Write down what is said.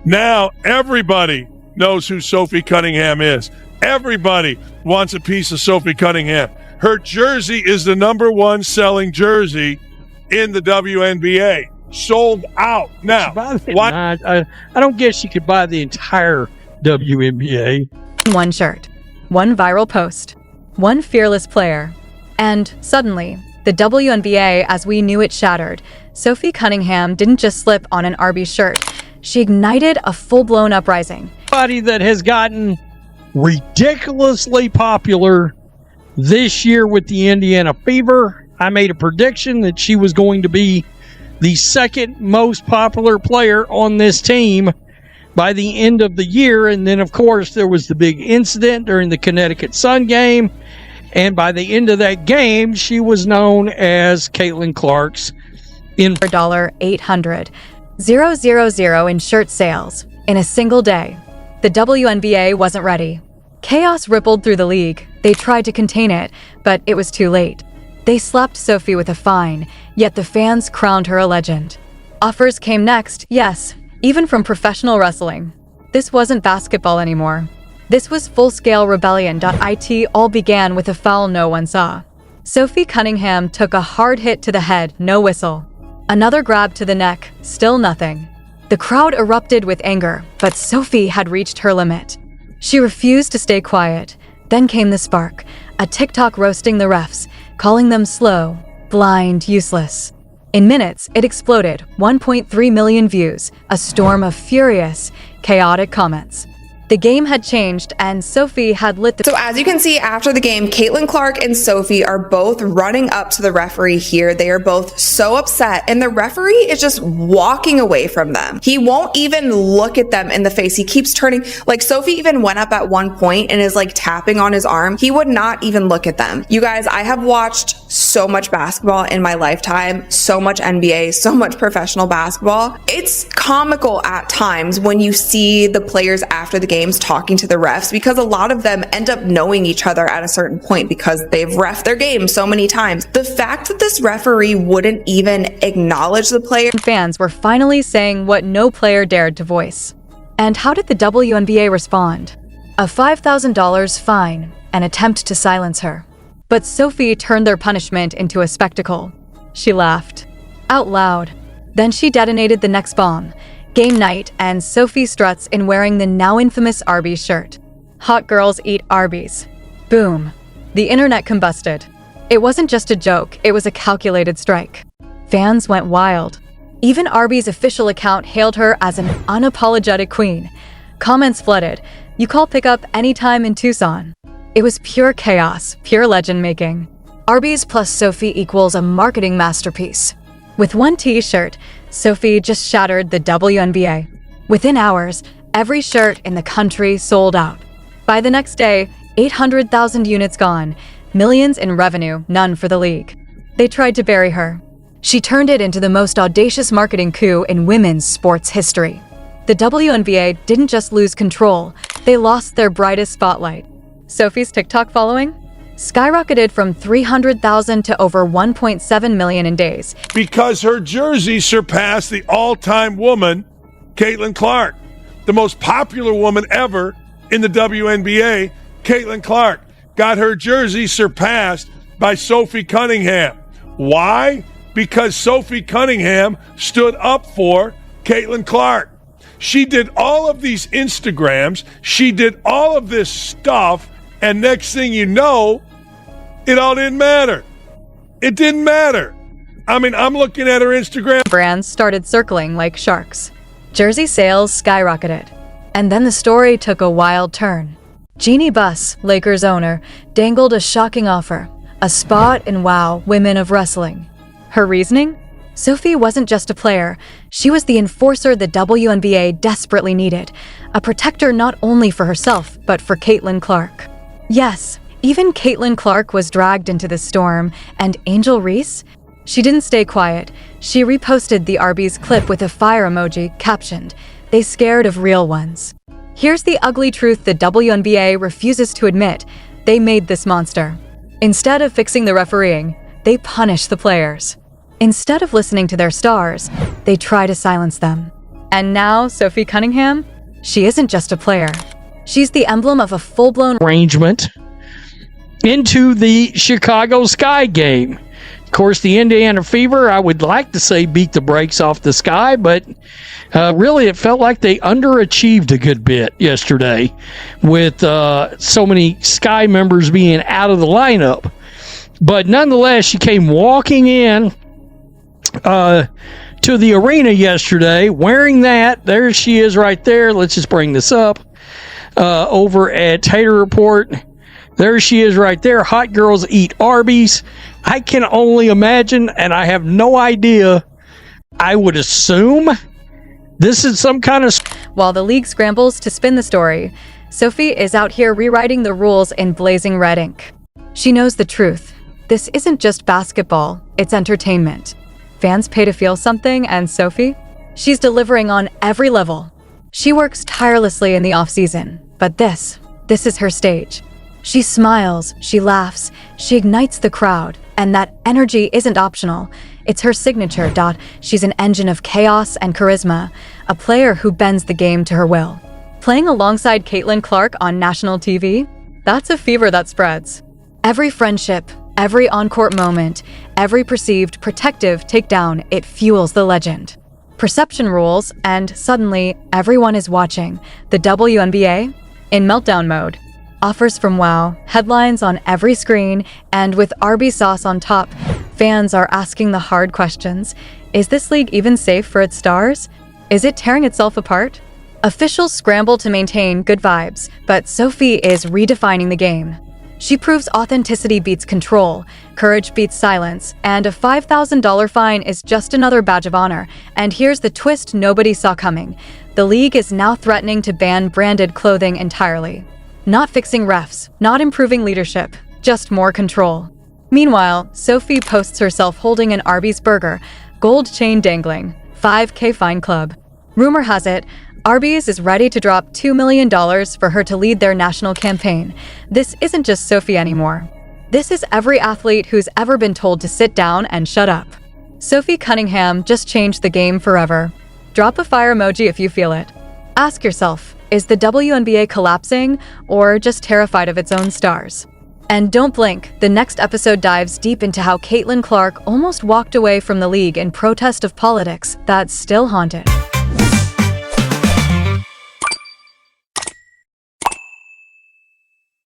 Now everybody knows who Sophie Cunningham is. Everybody wants a piece of Sophie Cunningham. Her jersey is the number one selling jersey in the WNBA. Sold out. Now, why? I don't guess she could buy the entire WNBA. One shirt, one viral post, one fearless player. And suddenly, the WNBA as we knew it shattered. Sophie Cunningham didn't just slip on an Arby shirt. She ignited a full-blown uprising. Somebody that has gotten ridiculously popular this year with the Indiana Fever. I made a prediction that she was going to be the second most popular player on this team by the end of the year. And then, of course, there was the big incident during the Connecticut Sun game. And by the end of that game, she was known as Caitlin Clark's $800,000 in shirt sales in a single day. The WNBA wasn't ready. Chaos rippled through the league. They tried to contain it, but it was too late. They slapped Sophie with a fine, yet the fans crowned her a legend. Offers came next, yes, even from professional wrestling. This wasn't basketball anymore. This was full-scale rebellion. It all began with a foul no one saw. Sophie Cunningham took a hard hit to the head, no whistle. Another grab to the neck, still nothing. The crowd erupted with anger, but Sophie had reached her limit. She refused to stay quiet. Then came the spark, a TikTok roasting the refs, calling them slow, blind, useless. In minutes, it exploded, 1.3 million views, a storm of furious, chaotic comments. The game had changed, and Sophie had lit the... So as you can see after the game, Caitlin Clark and Sophie are both running up to the referee here. They are both so upset, and the referee is just walking away from them. He won't even look at them in the face. He keeps turning. Like, Sophie even went up at one point and is like tapping on his arm. He would not even look at them. You guys, I have watched so much basketball in my lifetime, so much NBA, so much professional basketball. It's comical at times when you see the players after the game talking to the refs, because a lot of them end up knowing each other at a certain point because they've reffed their game so many times. The fact that this referee wouldn't even acknowledge the player. Fans were finally saying what no player dared to voice. And how did the WNBA respond? A $5,000 fine, an attempt to silence her. But Sophie turned their punishment into a spectacle. She laughed, out loud. Then she detonated the next bomb. Game night, and Sophie struts in wearing the now infamous Arby's shirt. Hot girls eat Arby's. Boom. The internet combusted. It wasn't just a joke, it was a calculated strike. Fans went wild. Even Arby's official account hailed her as an unapologetic queen. Comments flooded. You call pickup anytime in Tucson. It was pure chaos, pure legend making. Arby's plus Sophie equals a marketing masterpiece. With one t-shirt, Sophie just shattered the WNBA. Within hours, every shirt in the country sold out. By the next day, 800,000 units gone, millions in revenue, none for the league. They tried to bury her. She turned it into the most audacious marketing coup in women's sports history. The WNBA didn't just lose control, they lost their brightest spotlight. Sophie's TikTok following skyrocketed from 300,000 to over 1.7 million in days. Because her jersey surpassed the all-time woman, Caitlin Clark. The most popular woman ever in the WNBA, Caitlin Clark, got her jersey surpassed by Sophie Cunningham. Why? Because Sophie Cunningham stood up for Caitlin Clark. She did all of these Instagrams. She did all of this stuff. And next thing you know, it all didn't matter. It didn't matter. I mean, I'm looking at her Instagram. Brands started circling like sharks. Jersey sales skyrocketed. And then the story took a wild turn. Jeannie Buss, Lakers owner, dangled a shocking offer. A spot in WOW Women of Wrestling. Her reasoning? Sophie wasn't just a player. She was the enforcer the WNBA desperately needed. A protector not only for herself, but for Caitlin Clark. Yes, even Caitlin Clark was dragged into the storm, and Angel Reese? She didn't stay quiet. She reposted the Arby's clip with a fire emoji captioned, "They scared of real ones." Here's the ugly truth the WNBA refuses to admit. They made this monster. Instead of fixing the refereeing, they punish the players. Instead of listening to their stars, they try to silence them. And now, Sophie Cunningham? She isn't just a player. She's the emblem of a full-blown arrangement into the Chicago Sky game. Of course, the Indiana Fever, I would like to say, beat the brakes off the Sky, but really it felt like they underachieved a good bit yesterday with so many Sky members being out of the lineup. But nonetheless, she came walking in to the arena yesterday wearing that. There she is right there. Let's just bring this up over at Tater Report. There she is right there. Hot girls eat Arby's. I can only imagine, and I have no idea. I would assume this is some kind of... While the league scrambles to spin the story, Sophie is out here rewriting the rules in blazing red ink. She knows the truth. This isn't just basketball, it's entertainment. Fans pay to feel something, and Sophie? She's delivering on every level. She works tirelessly in the off-season, but this is her stage. She smiles, she laughs, she ignites the crowd, and that energy isn't optional. It's her signature. She's an engine of chaos and charisma, a player who bends the game to her will. Playing alongside Caitlin Clark on national TV? That's a fever that spreads. Every friendship, every on-court moment, every perceived protective takedown, it fuels the legend. Perception rules, and suddenly, everyone is watching. The WNBA, in meltdown mode. Offers from WoW, headlines on every screen, and with Arby's sauce on top, fans are asking the hard questions. Is this league even safe for its stars? Is it tearing itself apart? Officials scramble to maintain good vibes, but Sophie is redefining the game. She proves authenticity beats control, courage beats silence, and a $5,000 fine is just another badge of honor. And here's the twist nobody saw coming. The league is now threatening to ban branded clothing entirely. Not fixing refs, not improving leadership, just more control. Meanwhile, Sophie posts herself holding an Arby's burger, gold chain dangling, 5K fine club. Rumor has it, Arby's is ready to drop $2 million for her to lead their national campaign. This isn't just Sophie anymore. This is every athlete who's ever been told to sit down and shut up. Sophie Cunningham just changed the game forever. Drop a fire emoji if you feel it. Ask yourself, is the WNBA collapsing or just terrified of its own stars? And don't blink, the next episode dives deep into how Caitlin Clark almost walked away from the league in protest of politics that still haunt it.